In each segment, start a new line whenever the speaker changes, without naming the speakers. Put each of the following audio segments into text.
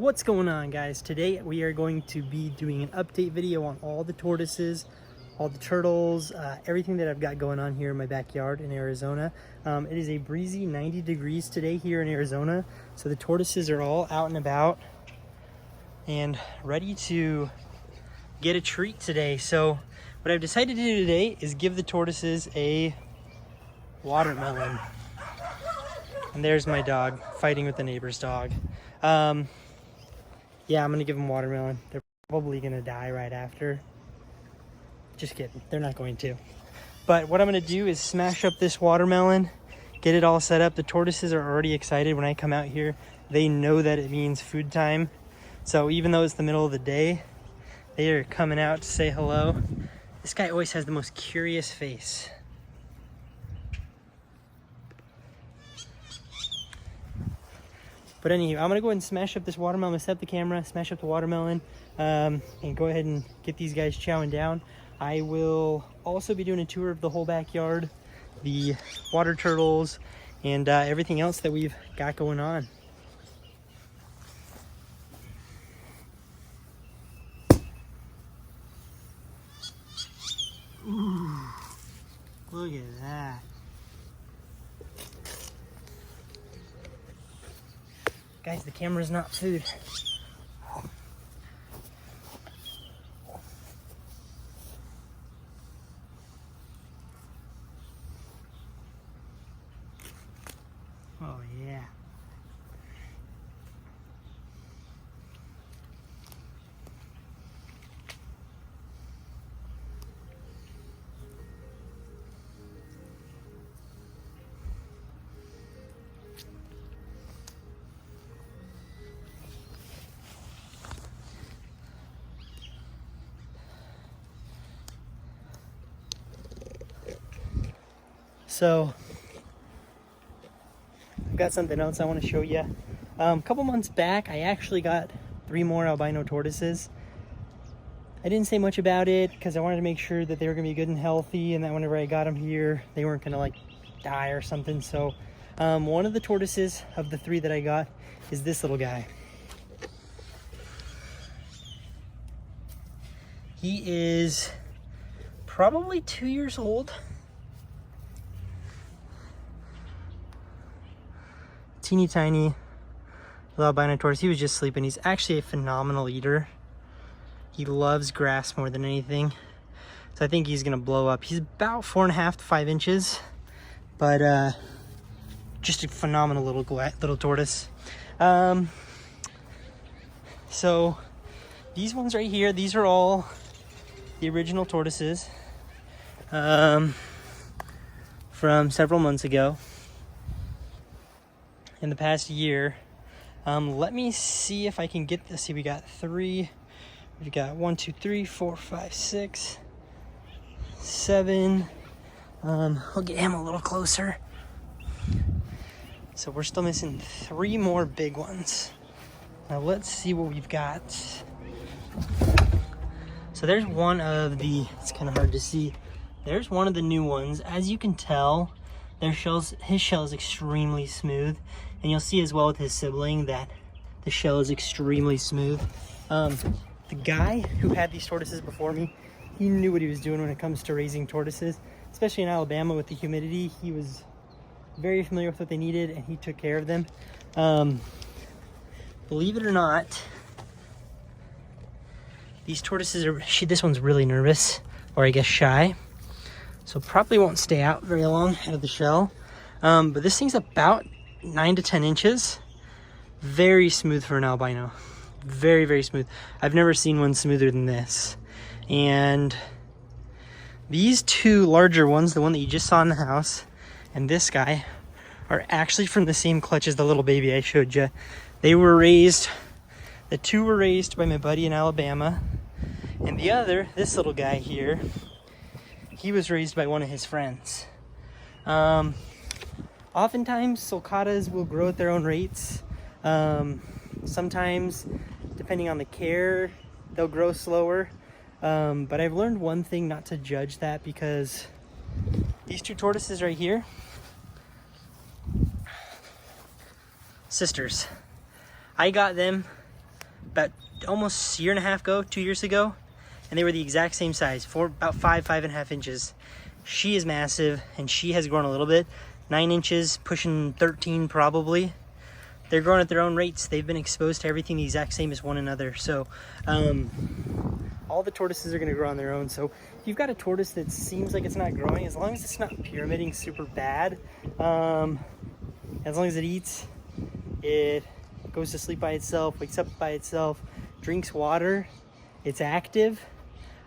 What's going on, guys? Today we are going to be doing an update video on all the tortoises, all the turtles, everything that I've got going on here in my backyard in Arizona. It is a breezy 90 degrees today here in Arizona, so the tortoises are all out and about and ready to get a treat today. So what I've decided to do today is give the tortoises a watermelon. And there's my dog fighting with the neighbor's dog. Yeah, I'm gonna give them watermelon. They're probably gonna die right after. Just kidding, they're not going to. But what I'm gonna do is smash up this watermelon, get it all set up. The tortoises are already excited when I come out here. They know that it means food time. So even though it's the middle of the day, they are coming out to say hello. This guy always has the most curious face. But anyway, I'm gonna go ahead and smash up this watermelon. I'm gonna set up the camera, smash up the watermelon, and go ahead and get these guys chowing down. I will also be doing a tour of the whole backyard, the water turtles, and everything else that we've got going on. Ooh, look at that. Guys, the camera's not food. Oh yeah. So, I've got something else I want to show you. A couple months back, I actually got 3 more albino tortoises. I didn't say much about it because I wanted to make sure that they were going to be good and healthy, and that whenever I got them here, they weren't going to like die or something. So, one of the tortoises of the 3 that I got is this little guy. He is probably 2 years old. Teeny tiny little albino tortoise. He was just sleeping. He's actually a phenomenal eater. He loves grass more than anything. So I think he's gonna blow up. He's about 4.5 to 5 inches, but just a phenomenal little tortoise. So these ones right here, these are all the original tortoises from several months ago. In the past year. Let me see if I can get this. See, we got 3. We've got 1, 2, 3, 4, 5, 6, 7. I'll get him a little closer. So we're still missing 3 more big ones. Now let's see what we've got. So there's one of the, it's kind of hard to see. There's one of the new ones. As you can tell, his shell is extremely smooth. And you'll see as well with his sibling that the shell is extremely smooth. The guy who had these tortoises before me, he knew what he was doing when it comes to raising tortoises, especially in Alabama with the humidity. He was very familiar with what they needed, and he took care of them. Believe it or not, these tortoises are, this one's really nervous, or I guess shy. So probably won't stay out very long out of the shell. But this thing's about 9 to 10 inches. Very smooth for an albino. Very, very smooth. I've never seen one smoother than this. And these 2 larger ones, the one that you just saw in the house, and this guy, are actually from the same clutch as the little baby I showed you. They were raised, the 2 were raised by my buddy in Alabama. And the other, this little guy here, he was raised by one of his friends. Oftentimes, sulcatas will grow at their own rates. Sometimes, depending on the care, they'll grow slower. But I've learned one thing, not to judge that, because these 2 tortoises right here, sisters. I got them about almost a year and a half ago, 2 years ago, and they were the exact same size, about 5.5 inches. She is massive, and she has grown a little bit, 9 inches, pushing 13 probably. They're growing at their own rates. They've been exposed to everything the exact same as one another. So all the tortoises are gonna grow on their own. So if you've got a tortoise that seems like it's not growing, as long as it's not pyramiding super bad, as long as it eats, it goes to sleep by itself, wakes up by itself, drinks water, it's active,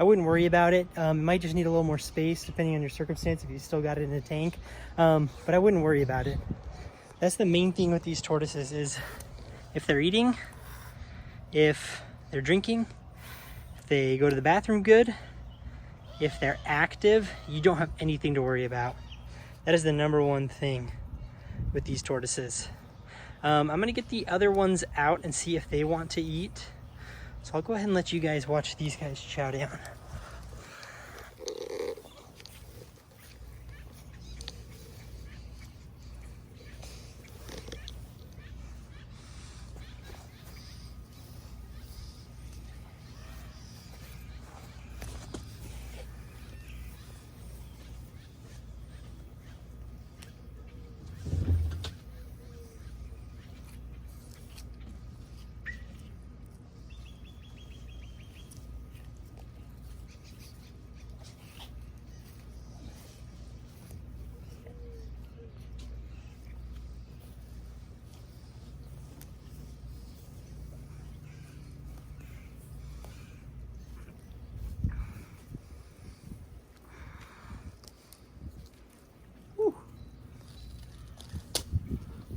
I wouldn't worry about it. It might just need a little more space depending on your circumstance if you still got it in a tank, but I wouldn't worry about it. That's the main thing with these tortoises is if they're eating, if they're drinking, if they go to the bathroom good, if they're active, you don't have anything to worry about. That is the number one thing with these tortoises. I'm gonna get the other ones out and see if they want to eat. So I'll go ahead and let you guys watch these guys chow down.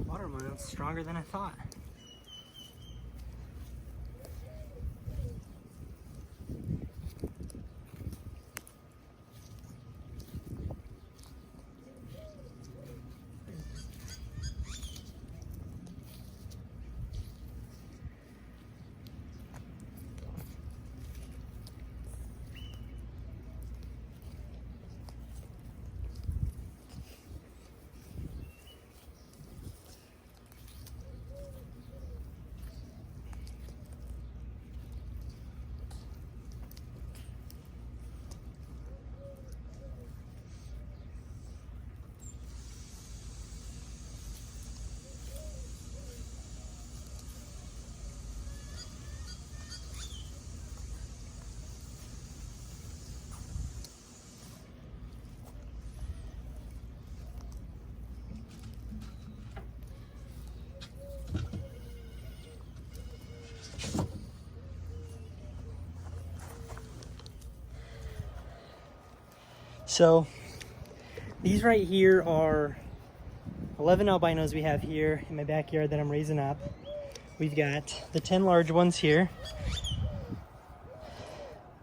Watermelon's stronger than I thought. So these right here are 11 albinos we have here in my backyard that I'm raising up. We've got the 10 large ones here.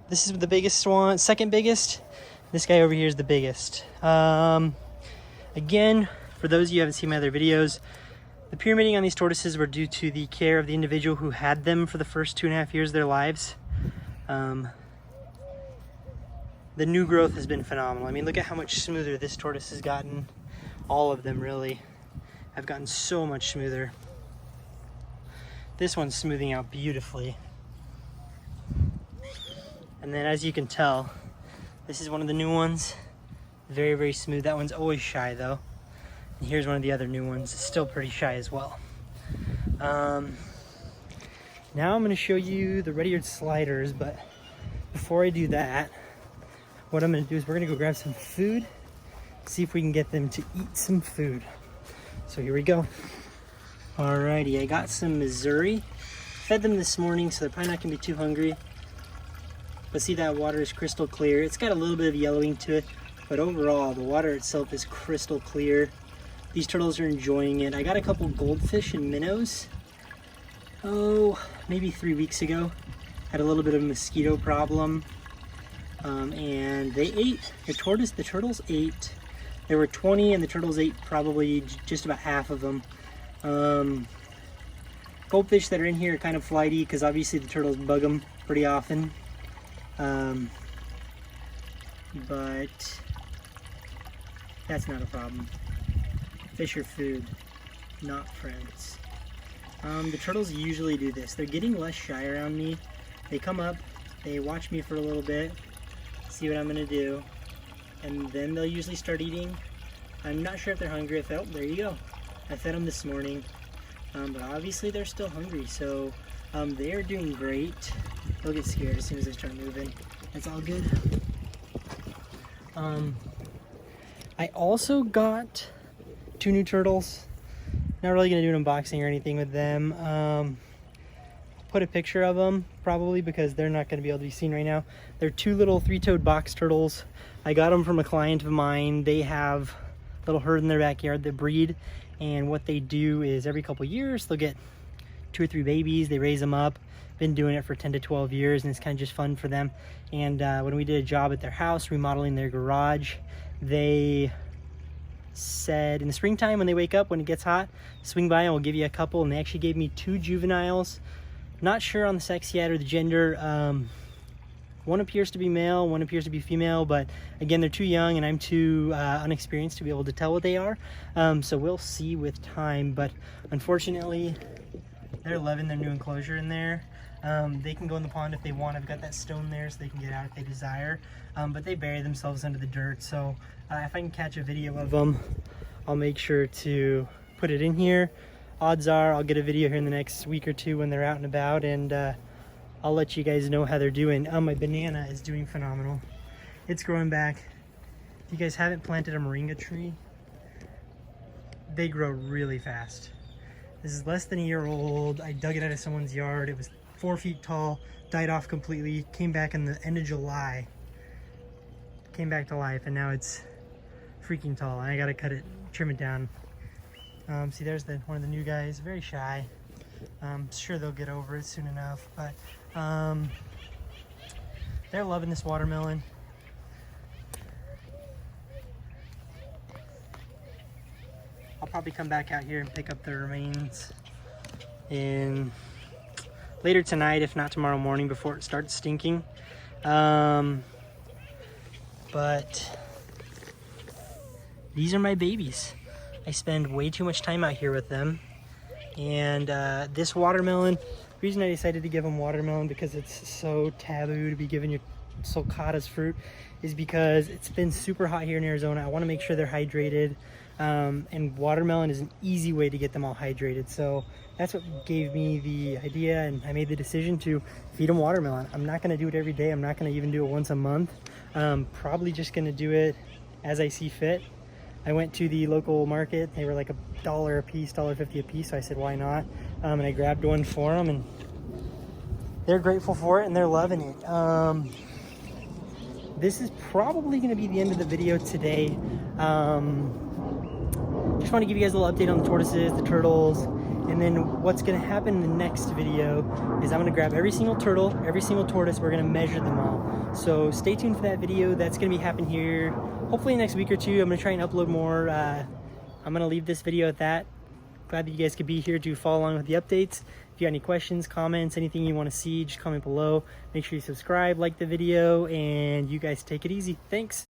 This is the biggest one, second biggest. This guy over here is the biggest. Again, for those of you who haven't seen my other videos, the pyramiding on these tortoises were due to the care of the individual who had them for the first 2.5 years of their lives. The new growth has been phenomenal. I mean, look at how much smoother this tortoise has gotten. All of them really have gotten so much smoother. This one's smoothing out beautifully. And then as you can tell, this is one of the new ones. Very, very smooth. That one's always shy though. And here's one of the other new ones. It's still pretty shy as well. Now I'm gonna show you the Redeared Sliders, but before I do that, what I'm gonna do is we're gonna go grab some food, see if we can get them to eat some food. So here we go. Alrighty, I got some Missouri. Fed them this morning, so they're probably not gonna be too hungry. But see, that water is crystal clear. It's got a little bit of yellowing to it, but overall, the water itself is crystal clear. These turtles are enjoying it. I got a couple goldfish and minnows, maybe 3 weeks ago. Had a little bit of a mosquito problem. And they ate, the turtles ate. There were 20 and the turtles ate probably just about half of them. Goldfish that are in here are kind of flighty because obviously the turtles bug them pretty often. But that's not a problem. Fish are food, not friends. The turtles usually do this. They're getting less shy around me. They come up, they watch me for a little bit, see what I'm gonna do, and then they'll usually start eating. I'm not sure if they're hungry. Oh, there you go. I fed them this morning, but obviously they're still hungry, so they are doing great. They'll get scared as soon as they start moving. That's all good. I also got 2 new turtles. Not really gonna do an unboxing or anything with them. Put a picture of them probably because they're not gonna be able to be seen right now. They're 2 little 3-toed box turtles. I got them from a client of mine. They have a little herd in their backyard that breed, and what they do is every couple years they'll get 2 or 3 babies. They raise them up. Been doing it for 10 to 12 years, and it's kind of just fun for them. And when we did a job at their house remodeling their garage, they said in the springtime when they wake up, when it gets hot, swing by and we'll give you a couple. And they actually gave me 2 juveniles. Not sure on the sex yet or the gender. One appears to be male, one appears to be female, but again, they're too young and I'm too unexperienced to be able to tell what they are. So we'll see with time, but unfortunately they're loving their new enclosure in there. They can go in the pond if they want. I've got that stone there so they can get out if they desire, but they bury themselves under the dirt. So if I can catch a video of them, I'll make sure to put it in here. Odds are I'll get a video here in the next week or 2 when they're out and about, and I'll let you guys know how they're doing. My banana is doing phenomenal. It's growing back. If you guys haven't planted a moringa tree, they grow really fast. This is less than a year old. I dug it out of someone's yard. It was 4 feet tall, died off completely, came back in the end of July. Came back to life, and now it's freaking tall. And I gotta cut it, trim it down. See, there's one of the new guys, very shy. I'm sure they'll get over it soon enough, but they're loving this watermelon. I'll probably come back out here and pick up the remains later tonight, if not tomorrow morning, before it starts stinking. But these are my babies. I spend way too much time out here with them. And this watermelon, the reason I decided to give them watermelon, because it's so taboo to be giving your Sulcatas fruit, is because it's been super hot here in Arizona. I want to make sure they're hydrated, and watermelon is an easy way to get them all hydrated. So that's what gave me the idea, and I made the decision to feed them watermelon. I'm not going to do it every day. I'm not going to even do it once a month. Probably just going to do it as I see fit. I went to the local market. They were like $1 a piece, $1.50 a piece. So I said, why not? And I grabbed one for them, and they're grateful for it and they're loving it. This is probably going to be the end of the video today. Just want to give you guys a little update on the tortoises, the turtles, and then what's going to happen in the next video is I'm going to grab every single turtle, every single tortoise. We're going to measure them all. So stay tuned for that video. That's going to be happening here hopefully next week or 2. I'm going to try and upload more. I'm going to leave this video at that. Glad that you guys could be here to follow along with the updates. If you got any questions, comments, anything you want to see, just comment below. Make sure you subscribe, like the video, and you guys take it easy. Thanks.